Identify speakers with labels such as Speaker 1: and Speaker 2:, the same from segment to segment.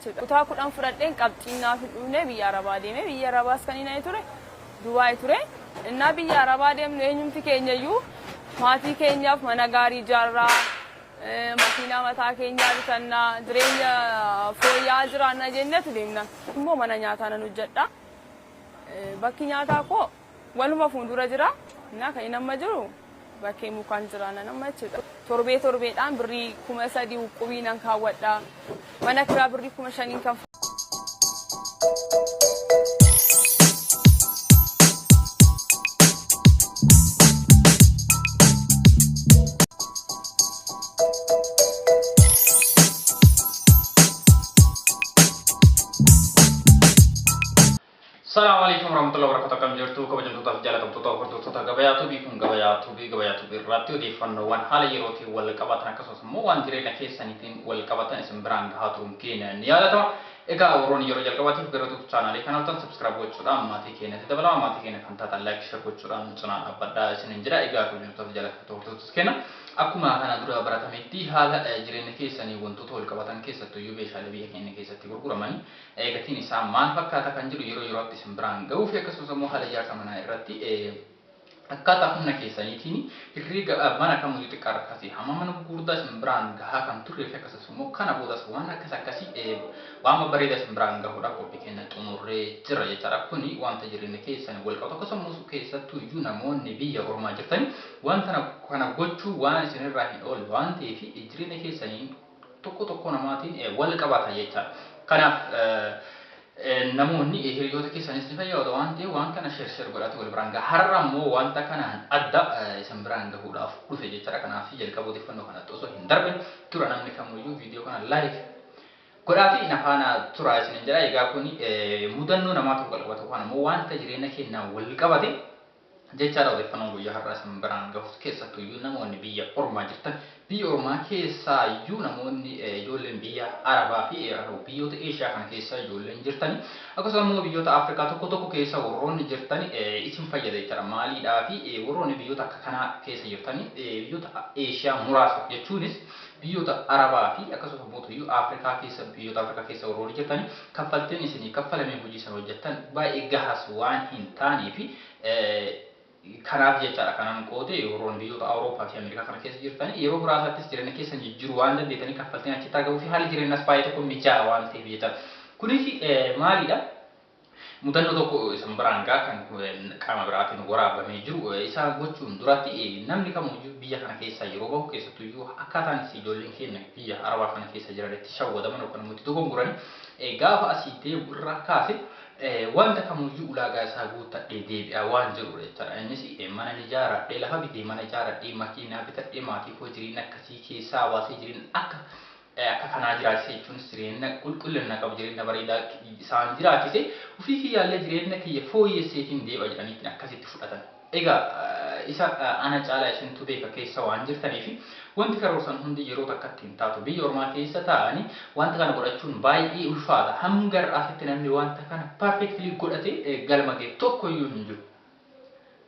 Speaker 1: jechuudha. Kutaa 10 fudhadheen qabxiinaa fidhuunee biyya Arabaa deemee biyya Arabaas kan inni ture Dubaay ture. Innaa biyya Arabaa deemnu eenyumti keenyayyuu maatii keenyaaf mana gaarii ijaarraa makiinaa mataa keenyaa bitannaa jireenya fooyya'aa jiraanna jennetu deemna. Immoo mana nyaataa nan hojjedha. Bakki nyaataa koo waluma fuuldura jira. Innaa kan inni amma jiru bakkee mukaan jiraanna nama jechuudha. Torbeedhaan birrii 3,000 qubii nan kaawwadha. Mana kiraa birrii 5,000 kan
Speaker 2: السلام عليكم ورحمة الله وبركاته. كم جرتوا كبجن توتا جالك توتا وردوتا غبياتو بيكون غبياتو براتو دي فنوان حال يروتي والكباتنا كسوس مو وان جرينا كيسانيتين والكباتنا اسم براند هاتوم كينا نيالتا إيجا وروني يرو جالك باتي براتو channel كانوا تان سبسكرايب وچودان ماتي كينا تدبلا ماتي كينا كانتا لايك شير وچودان channel أبدا سننجرا إيجا كبجن توتا جالك توتا كينا akkuma kana dura baratametti haala jireenya keessanii wantoota wal qabatan keessattuu yoo meeshaalee biyya keenya keessatti gurguraman gatiin isaa maal fakkaata kan jiru yeroo yerootti isin biraan ga'uu fi akkasumas immoo haala ijaarsa manaa irratti akkaataa humna keessaniitiin hirriga mana kamuu xiqqaa rakkasii hamma mana gurguddaa isin biraan gahaa kan turre fi akkasumas immoo kana boodas waan akkasii waan bareedaa isin biraan gahuudhaaf qophii keenya xumurree jira jechaadha. Kuni wanta jireenya keessanii wal qabatu akkasumas keessattuu iyyuu namoonni biyya ormaa jirtan wanta kana gochuu waan isinirraa hin oolle waan ta'eef jireenya keessanii tokko namaatiin wal qabata jechaadha. Kanaaf namoonni hiriyoota keessanis ni fayyadu waan ta'eef waan kana share godhatu wal biraan gahaa. Har'a immoo wanta kanaan adda isin biraan gahuudhaaf dhufe jechaadha. Kanaaf jalqaba odeeffannoo kanatti osoo hin darbin tura namni kamiyyuu viidiyoo kana like godhaati nafaana tura isin jedha. Egaa kuni mudannoo namaatu wal qabatu kana immoo wanta jireenya keenyaa wal qabate jechaadha. Odeeffannoo guyyaa har'aa isin biraan gahuuf keessattuu iyyuu namoonni biyya ormaa jirtan biyya ormaa keessaa iyyuu namoonni ijoolleen biyya Arabaa fi biyyoota Eeshiyaa kana keessa ijoolleen jirtani akkasumas immoo biyyoota Afrikaa tokko keessa warroonni jirtani isin fayyada jechuudha. Maaliidhaa fi warroonni biyyoota akka kanaa keessa jirtani biyyoota Eeshiyaa muraasa jechuunis biyyoota Arabaa fi akkasumas immoo Afrikaa keessa biyyoota Afrikaa keessa warroonni jirtani kaffaltiin isinii kaffalamee hojii sana hojjettan baay'ee gahaas waan hin taanee fi kanaaf jechaadha. Kanaan qoode yeroo biyyoota Awurooppaa fi Ameerikaa kana keessa jirtan yeroo muraasattis jireenya keessan jijjiiruu waan dandeettanii kaffaltiin achitti argamuu fi haalli jireenyaas baay'ee tokko mijaa'aa waan ta'eef jechaadha. Kunis maalidha? Mudannoo tokko isin biraan gahaa kan qaama biraatiin waraabamee jiru isa gochuun duratti namni kamiyyuu biyya kana keessa yeroo bahu keessattuu iyyuu akkaataan ijoolleen keenya biyya Arabaa kana keessa jiranitti shawwadaman yookaan immoo itti dogongoran gaafa asii deemu irraa kaase wanta kamiyyuu ulaagaa isaa guuttadhee deebi'aa waan jirudha jechuudha. Innis mana ijaaradhee lafa bitee mana ijaaradhee makiinaa bitadhee maatii koo jireenya akkasii keessaa hawaasa jireenya akka kanaa jiraachise jechuunis jireenya qulqullina qabu jireenya bareedaa isaan jiraachise ofii kiyyaallee jireenya kiyya fooyyesseetiin deebi'a jedhaniitiin akkasitti fudhatan. Egaa isa ana caalaa isintu beeka keessa waan jirtaniif wanti karoorsan hundi yeroo takkatti hin taatu biyya ormaa keessa taa'anii wanta kana godhachuun baay'ee ulfaata. Hanga har'aatti namni wanta kana perfectly godhate galma ga'e tokkoyyuu hin jiru.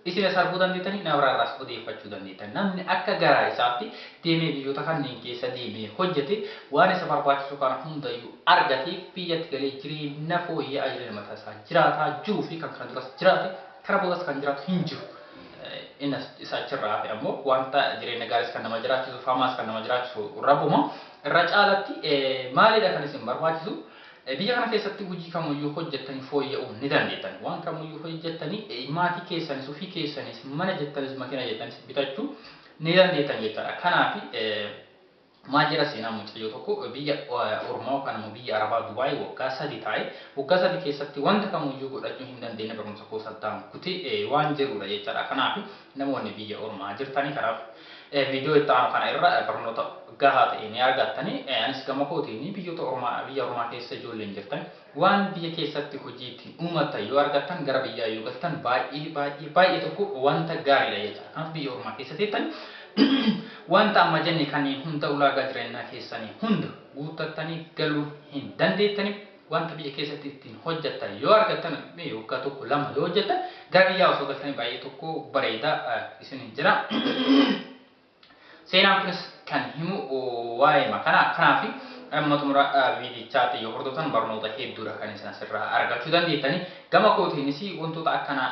Speaker 2: Isin as arguu dandeettanii nama irraas odeeffachuu dandeettan. Namni akka garaa isaatti deemee biyyoota kanneen keessa deemee hojjete waan isa barbaachisu kana hundayyuu argatee biyyatti galee jireenya fooyya'aa jireenya mataa isaa jiraataa jiruu fi kan kana duras jiraate kara boodas kan jiraatu hin jiru. Innas isa achirraa hafe ammoo wanta jireenya gaariis kan nama jiraachisu famaas kan nama jiraachisu rabbuma irra caalatti maalidha kan isin barbaachisu biyya kana keessatti hojii kamiyyuu hojjettanii fooyya'uu ni dandeettan. Waan kamiyyuu hojjettanii maatii keessanis ofii keessanis mana jettanis makiina jettanis bitachuu ni dandeettan jechaadha. Kanaaf maal jedha seenaa mucayyoo tokko biyya ormaa yookaan immoo biyya Arabaa Dubaay waggaa 3 taa'e waggaa 3 keessatti wanta kamiyyuu godhachuu hin dandeenye barumsa koo saddaan kutee waan jirudha jechaadha. Kanaaf namoonni biyya ormaa jirtanii kanaaf viidiyoo itti aanu kana irra barnoota gahaa ta'e ni argattanii anis gama kootiin biyya ormaa keessa ijoolleen jirtan waan biyya keessatti hojii ittiin uummatan yoo argattan gara biyyaa yoo galtan baay'ee tokko wanta gaariidha jechaadha. Kanaaf biyya ormaa keessa teettan wanta amma jenne kanneen hunda ulaagaa jireenyaa keessanii hunda guuttattanii galuu hin dandeettaniif wanta biyya keessatti ittiin hojjettan yoo argattan waggaa tokko lama yoo hojjettan gara biyyaa osoo galtanii baay'ee tokko bareedaa isin jira. Seenaan kunis kan himu waa'ee makanaa. Kanaaf amma xumura viidichaatti yoo hordoftan barnoota hedduudha kan isin asirraa argachuu dandeettani. Gama kootiinis wantoota akkana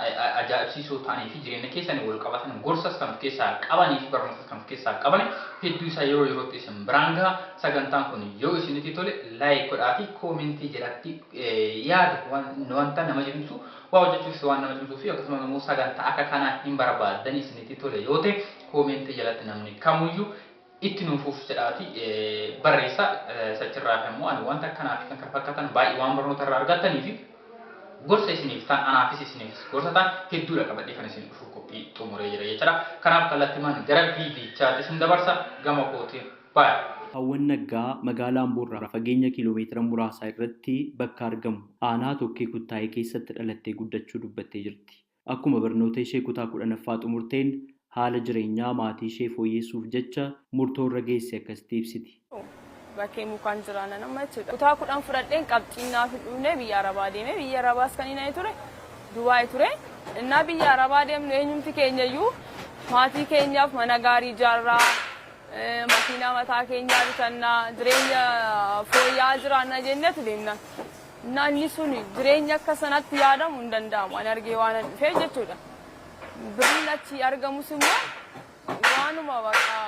Speaker 2: ajaa'ibsiisoo ta'anii fi jireenya keessanii wal qabatan gorsas kan of keessaa qabanii fi barnootas kan of keessaa qaban hedduu isaa yeroo yerootti isin biraan gaha. Sagantaan kun yoo isinitti tole laayik godhaa fi koomentii jalatti yaada wanta nama jedhamtu waa hojjechuuf waan nama jedhamtuu fi akkasumas immoo sagantaa akka kanaa hin barbaadan isinitti tole yoo ta'e koomentii jalatti namni kamuyyuu itti nuufuuf jedhaati barreessa sachirraa fi immoo ani wanta akkanaa fi kan fakkaatan baay'ee waan barnoota irraa argattanii fi gorsa isiniif ta'an anaafis isiniif gorsa ta'an hedduudha qabadhee kan isin dhufu qophii xumuree jira jechuudha. Kanaaf kallattimaan gara viidichaatti isin dabarsa gama kootiin baay'ee.
Speaker 3: Hawwan Naggaa magaalaa Amboorraa fageenya kiiloomeetira muraasaa irratti bakka argamu aanaa Tokkee Kuttaayee keessatti dhalattee guddachuu dubbattee jirti. Akkuma barnoota ishee kutaa 10ffaa xumurteen haala jireenyaa maatii ishee fooyyessuuf jecha murtoo irra geesse akkasitti ibsiti.
Speaker 1: Bakkee mukaan jiraana nama jechuudha. Kutaa 10 fudhadheen qabxiinaa fi dhufnee biyya Arabaa deemee biyya Arabaas kan inni ture Dubaay ture. Innaa biyya Arabaa deemnu eenyumti keenyayyuu maatii keenyaaf mana gaarii ijaarraa makiinaa mataa keenyaa bitannaa jireenya fooyya'aa jiraanna jennetu deemna. Naanni sun jireenya akka sanatti yaadamu hin danda'amu. Ani argee waan dhufee jechuudha. Biriin achi argamus immoo waanuma bakka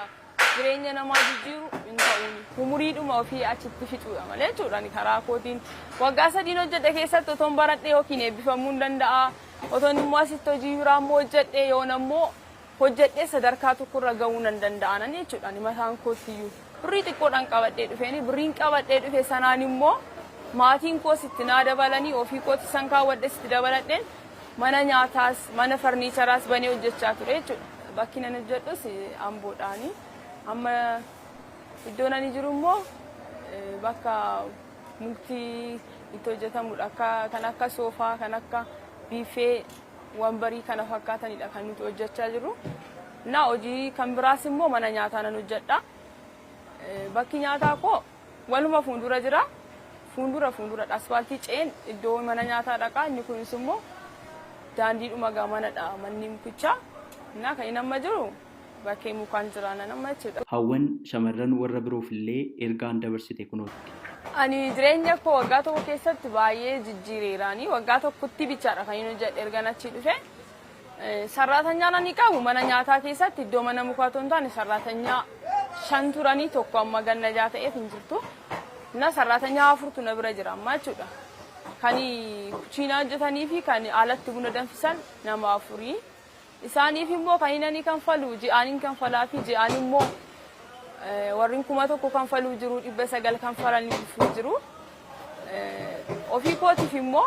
Speaker 1: jireenya namaa jijjiiru hin ta'uun umuriidhuma ofii achitti fixuudha malee jechuudha. Karaa kootiin waggaa 3 hojjedhe keessatti otoon baradhee yookiin eebbifamuu hin danda'a. Otoon immoo asitti hojii biraa immoo hojjedhee yoon ammoo hojjedhee sadarkaa tokkorra gahuu nan danda'an jechuudha. Mataan kootiyyuu birrii xiqqoodhaan qabadhee dhufeeni birriin qabadhee dhufe sanaan immoo maatiin koos itti naa dabalanii ofii kooti san kaawwadhe itti dabaladheen mana nyaataas mana farniicharaas banee hojjechaa ture jechuudha. Bakki nan hojjedhus Amboodhaani. Amma iddoon ani jiru immoo bakka muktii itti hojjetamudha. Kan akka soofaa kan akka biifee wambarii kana fakkaatanidha kan nuti hojjechaa jirru. Na hojii kan biraas immoo mana nyaataa nan hojjedha. Bakki nyaataa koo waluma fuuldura jira. Fuuldura asfaaltii ceen iddoo mana nyaataa dhaqaa inni kunis immoo daandiidhuma gamanadha manni mukichaa. Na kan inni amma jiru bakkee mukaan jiraana nama jechuudha.
Speaker 3: Hawwan shamarran warra biroof illee ergaan dabarsite kunooti.
Speaker 1: Ani jireenya koo waggaa tokko keessatti baay'ee jijjiireeraani. Waggaa tokkotti bichaadha kan inni hojjedhe ergan achi dhufe. Sarraatanyaan ani qabu mana nyaataa keessatti iddoo mana mukaa otoo hin taane sarraatanyaa 5 turanii tokko amma gannajaa ta'eef hin jirtu. Na sarraatanyaa 4tu na bira jira amma jechuudha. Kan kuchiinaa hojjetanii fi kan alatti buna danfisan nama 4. Isaaniif immoo kan inni kanfalu ji'aaniin kanfalaa fi ji'aan immoo warrin 1,000 kanfaluu jiru 900 kanfalanii jiru. Ofii kootiif immoo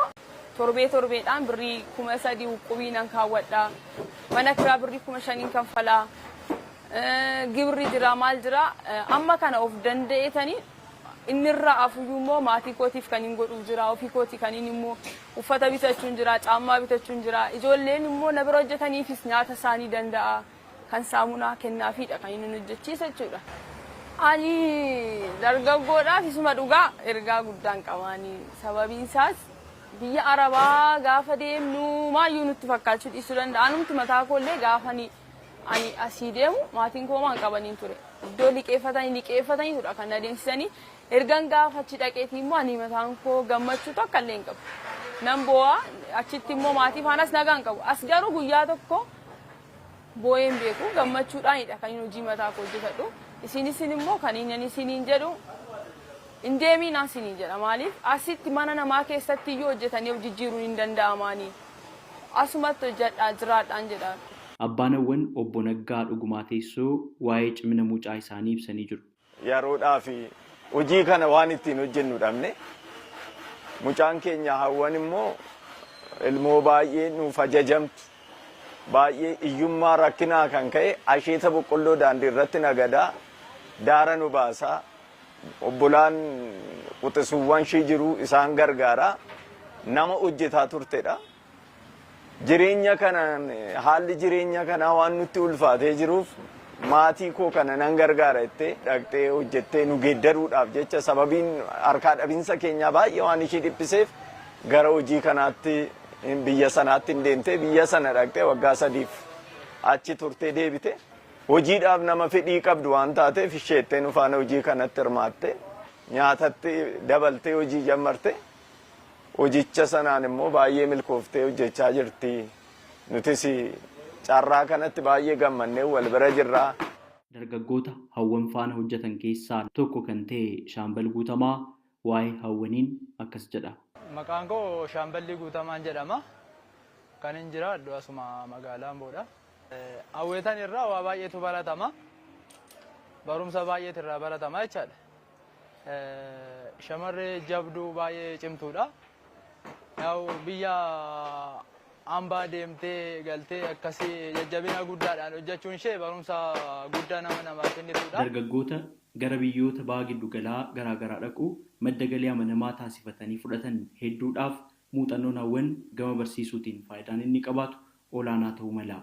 Speaker 1: torbeedhaan birrii 3,000 uqubiinan kaawwadha. Mana kiraa birrii 5,000 kanfalaa. Gibirri jira maal jira amma kana of danda'etanii inni irraa afuyyuu immoo maatii kootiif kan hin godhu jira. Ofii kootii kan inni immoo uffata bitachuun jira, caammaa bitachuun jira. Ijoolleen immoo na bira hojjetaniifis nyaata isaanii danda'a. Kan saamunaa kennaafiidha kan inni hojjechiisa jechuudha. Ani dargaggoodhaaf isuma dhugaa ergaa guddaan qabaani. Sababiin isaas biyya Arabaa gaafa deemnu maayyuu nutti fakkaachuu dhiisuu danda'a. Anumti mataa koollee gaafa ani asii deemu maatiin koo maan qabaniin ture. Iddoo liqeeffataniitudha kan adeemsisanii. Ergan gaafa achi dhaqeetii immoo ani mataan koo gammachuu tokko illee hin qabu. Nan boo'a achitti immoo maatii faanas nagaa hin qabu. As garuu guyyaa tokko boo'een beeku gammachuudhaanidha kan hojii mataa koo hojjetadhu. Isin immoo kan inni isiniin jedhu hin deeminaa isiniin jedha. Maaliif asitti mana namaa keessatti iyyuu hojjetanii jijjiiruun hin danda'amaanii. Asumatti hojjedhaa jiraadhaan jedha.
Speaker 3: Abbaanawwan obbo Naggaa Dhugumaa teessoo waa'ee cimina mucaa isaanii ibsanii jiru.
Speaker 4: Yeroodhaaf hojii kana waan ittiin hojjennu dhabne mucaan keenya Hawwan immoo ilmoo baay'ee nuuf ajajamtu baay'ee iyyummaa rakkinaa kan ka'e asheeta boqqolloo daandii irratti nagadaa daara nu baasaa obbolaan quxisuuwwan shii jiru isaan gargaaraa nama hojjetaa turtedha. Jireenya kana haalli jireenya kana waan nutti ulfaatee jiruuf maatii koo kana nan gargaara jettee dhaqxee hojjettee nu geeddaruudhaaf jecha sababiin harkaa dhabinsa keenyaa baay'ee waan ishee dhiphiseef gara hojii kanaatti biyya sanaatti hin deemtee biyya sana dhaqxee waggaa 3 achi turtee deebite hojiidhaaf nama fedhii qabdu waan taateef isheettee nu faana hojii kanatti hirmaatte nyaatatti dabaltee hojii jammarte hojicha sanaan immoo baay'ee milkooftee hojjechaa jirti. Nutis carraa kanatti baay'ee gammannee wal bira jirra.
Speaker 3: Dargaggoota hawwan faana hojjetan keessaa tokko kan ta'e Shaambal Guutamaa waa'ee hawwaniin akkas jedha.
Speaker 5: Maqaan koo Shaamballi Guutamaan jedhama. Kan hin jiraadhu asuma magaalaa Amboodha. Hawweetan irraa waa baay'eetu baratama. Barumsa baay'eetu irraa baratama jechaadha. Shamarree jabduu baay'ee cimtuudha. Biyya ambaa deemtee galtee akkasii jajjabina guddaadhaan hojjechuun ishee barumsa guddaa namaaf kennitudha.
Speaker 3: Dargaggoota gara biyyoota baha giddu galaa garaagaraa dhaqu madda galii amanamaa taasifatanii fudhatan hedduudhaaf muuxannoon hawwan gama barsiisuutiin faayidaan inni qabaatu olaanaa ta'uu mala.